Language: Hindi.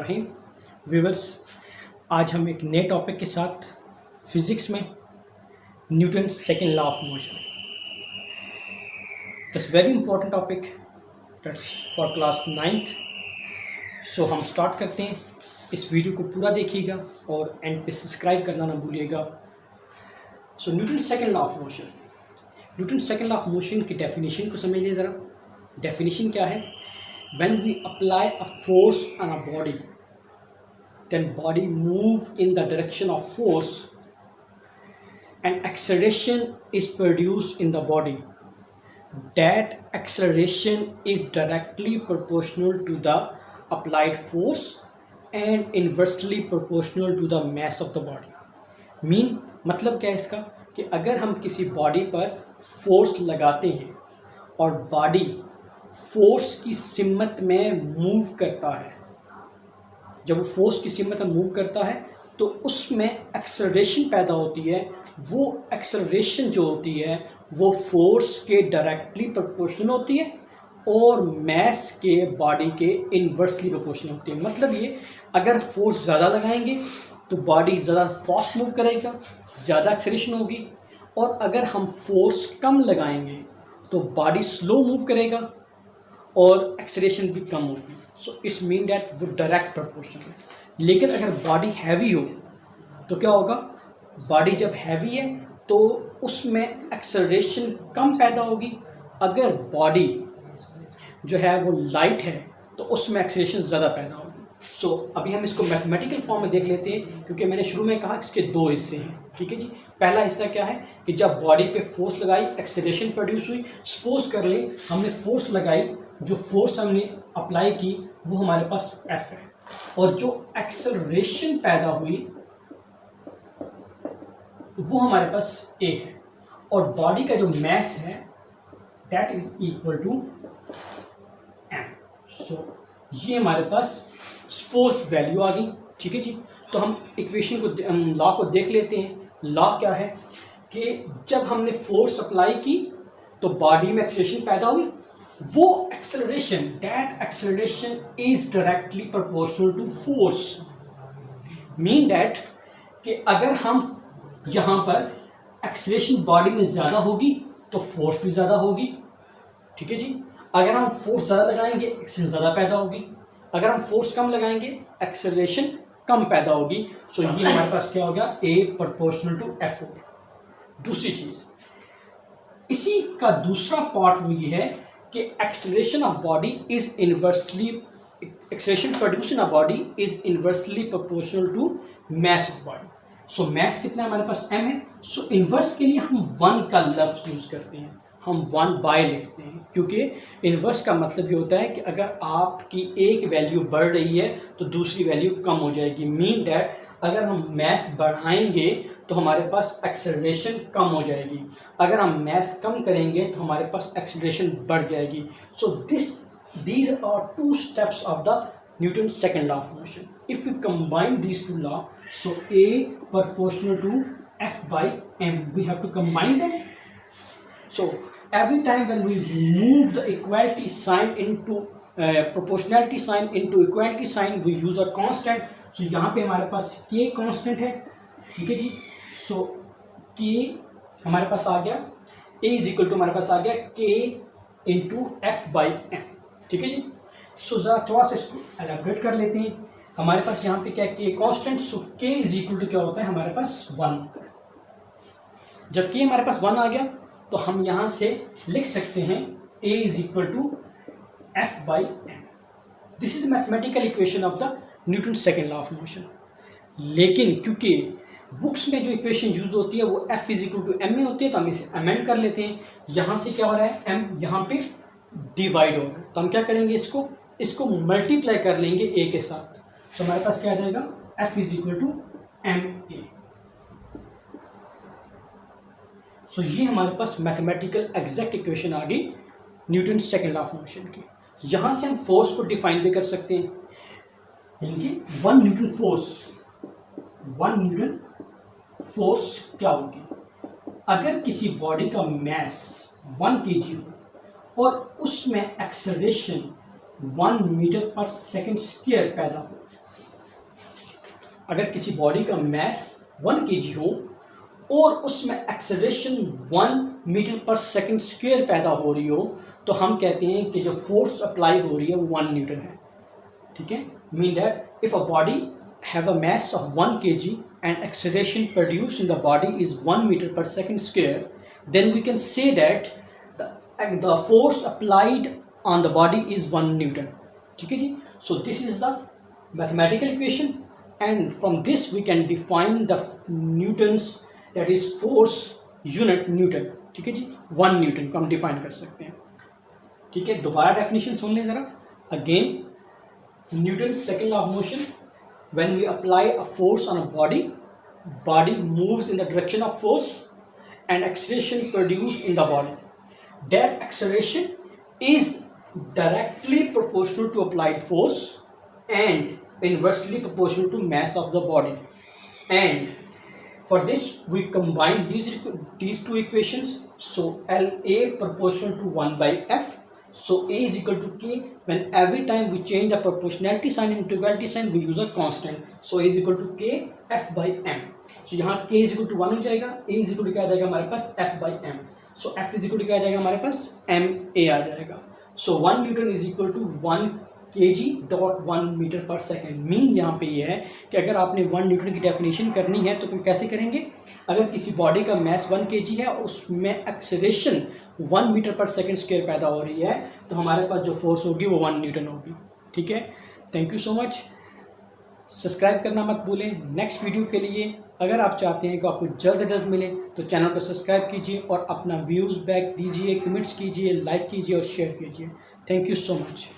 बिस्मिल्लाहिर्रहमानिर्रहीम। व्यूअर्स, आज हम एक नए टॉपिक के साथ फिज़िक्स में Newton second law of motion, that's very important topic, that's for class 9th। सो हम स्टार्ट करते हैं। इस वीडियो को पूरा देखिएगा और एंड पे सब्सक्राइब करना ना भूलिएगा। So Newton second law of motion, Newton second law of motion की डेफिनेशन को समझिए ज़रा। डेफिनेशन क्या है? When we apply a force on a body, then body move in the direction of force and acceleration is produced in the body. That acceleration is directly proportional to the applied force and inversely proportional to the mass of the body. मतलब क्या है इसका कि अगर हम किसी बॉडी पर फोर्स लगाते हैं और बॉडी फोर्स की सिमत में मूव करता है, जब वो फोर्स की सिमत में मूव करता है तो उसमें एक्सेलरेशन पैदा होती है। वो एक्सेलरेशन जो होती है वो फोर्स के डायरेक्टली प्रोपोर्शनल होती है और मैस के बॉडी के इन्वर्सली प्रोपोर्शनल होती है। मतलब ये, अगर फोर्स ज़्यादा लगाएंगे तो बॉडी ज़्यादा फास्ट मूव करेगा, ज़्यादा एक्सेलरेशन होगी, और अगर हम फोर्स कम लगाएंगे तो बॉडी स्लो मूव करेगा और एक्सेलरेशन भी कम होगी। सो इट्स मीन दैट वो डायरेक्ट प्रोपोर्शनल है। लेकिन अगर बॉडी हैवी हो तो क्या होगा? बॉडी जब हैवी है तो उसमें एक्सेलरेशन कम पैदा होगी। अगर बॉडी जो है वो लाइट है तो उसमें एक्सेलरेशन ज़्यादा पैदा होगी। सो अभी हम इसको मैथमेटिकल फॉर्म में देख लेते हैं, क्योंकि मैंने शुरू में कहा इसके दो हिस्से हैं। ठीक है जी। पहला हिस्सा क्या है कि जब बॉडी पे फोर्स लगाई, एक्सेलरेशन प्रोड्यूस हुई। सपोज कर ले हमने फोर्स लगाई, जो फोर्स हमने अप्लाई की वो हमारे पास F है, और जो एक्सेलरेशन पैदा हुई वो हमारे पास A है, और बॉडी का जो मैस है that is equal to M। So ये हमारे पास सपोज वैल्यू आ गई। ठीक है जी। तो हम इक्वेशन को, लॉ को देख लेते हैं। लॉ क्या है कि जब हमने फोर्स अप्लाई की तो बॉडी में एक्सेलरेशन पैदा हुई। वो acceleration, that acceleration is directly proportional to force. Mean that कि अगर हम यहाँ पर एक्सेलरेशन बॉडी में ज़्यादा होगी तो फोर्स भी ज़्यादा होगी। ठीक है जी। अगर हम फोर्स ज़्यादा लगाएंगे एक्सेलरेशन ज़्यादा पैदा होगी। अगर हम फोर्स कम लगाएंगे एक्सेलरेशन कम पैदा होगी। सो ये हमारे पास क्या हो गया? A प्रोपोर्शनल टू F हो गया। दूसरी चीज़, इसी का दूसरा पार्ट वो ये है कि acceleration of body is inversely, acceleration produce in a body is inversely proportional to mass of body. So mass कितना है हमारे पास? M है। सो इनवर्स के लिए हम 1 का लफ्ज़ यूज़ करते हैं, हम 1/, लिखते हैं, क्योंकि इन्वर्स का मतलब ये होता है कि अगर आपकी एक वैल्यू बढ़ रही है तो दूसरी वैल्यू कम हो जाएगी। मीन दैट अगर हम मैस बढ़ाएंगे तो हमारे पास एक्सेलरेशन कम हो जाएगी, अगर हम मैस कम करेंगे तो हमारे पास एक्सेलरेशन बढ़ जाएगी। So these are 2 steps of the Newton second law of motion. If you combine these 2 law, so A proportional to F/m, we have to combine them. So every time when we move the equality sign into proportionality sign into equality sign, we use a constant. So यहाँ पे हमारे पास K constant है। ठीक है जी। So K हमारे पास आ गया, A इज इक्वल टू हमारे पास आ गया K इंटू F/m। ठीक है जी। सो ज़रा थोड़ा सा इसको एलेबरेट कर लेते हैं। हमारे पास यहाँ पे क्या है? K constant। So K is equal to क्या होता है हमारे पास? 1। जब K हमारे पास 1 आ गया तो हम यहाँ से लिख सकते हैं A is equal to F/m। This is mathematical equation of the Newton second law of motion. लेकिन क्योंकि बुक्स में जो इक्वेशन यूज होती है वो F is equal to M में होती है, तो हम इसे अमेंड कर लेते हैं। यहाँ से क्या हो रहा है? M यहाँ पे डिवाइड हो रहा है, तो हम क्या करेंगे? इसको मल्टीप्लाई कर लेंगे A के साथ। तो हमारे पास क्या आ जाएगा? F is equal to MA। So ये हमारे पास मैथमेटिकल एग्जैक्ट इक्वेशन आ गई Newton second law of motion की। यहाँ से हम फोर्स को डिफाइन भी कर सकते हैं, यानी 1 न्यूटन फोर्स क्या होगी? अगर किसी बॉडी का मैस 1 kg हो और उसमें एक्सेलरेशन 1 मीटर पर सेकंड स्क्वायर पैदा हो, अगर किसी बॉडी का मास 1 kg हो और उसमें एक्सेलरेशन 1 मीटर पर सेकंड स्क्वायर पैदा हो रही हो, तो हम कहते हैं कि जो फोर्स अप्लाई हो रही है वो 1 न्यूटन है। ठीक है, mean that if a body have a mass of 1 kg and acceleration produced in the body is 1 meter per second square, then we can say that the force applied on the body is 1 Newton. ठीक है जी, so this is the mathematical equation and from this we can define the newtons, that is force unit Newton. ठीक है जी, 1 Newton को हम डिफाइन कर सकते हैं। ठीक है, दोबारा डेफिनेशन सुन लें जरा। Again, Newton second law of motion, when we apply a force on a body moves in the direction of force and acceleration produced in the body. That acceleration is directly proportional to applied force and inversely proportional to mass of the body. And for this we combine these two equations. So LA proportional to 1 by F. So A is equal to K. When every time we change the proportionality sign into equality sign, we use a constant. So A is equal to K F by M. So यहाँ K is equal to 1 हो जाएगा, A is equal to क्या आ जाएगा हमारे पास F by M. So F is equal to क्या आ जाएगा हमारे पास M A आ जाएगा. So 1 Newton is equal to 1 kg dot 1 metre पर सेकेंड। मीन यहाँ पे ये है कि अगर आपने 1 न्यूटन की डेफिनेशन करनी है तो तुम कैसे करेंगे? अगर किसी बॉडी का मास 1 kg है और उसमें एक्सेलरेशन 1 मीटर पर सेकेंड स्क्वायर पैदा हो रही है, तो हमारे पास जो फोर्स होगी वो 1 न्यूटन होगी। ठीक है, thank you so much. Subscribe करना मत भूलें नेक्स्ट वीडियो के लिए। अगर आप चाहते हैं कि आपको जल्द से जल्द मिले तो चैनल को सब्सक्राइब कीजिए और अपना व्यूज़ बैक दीजिए, कमेंट्स कीजिए, लाइक कीजिए और शेयर कीजिए। Thank you so much.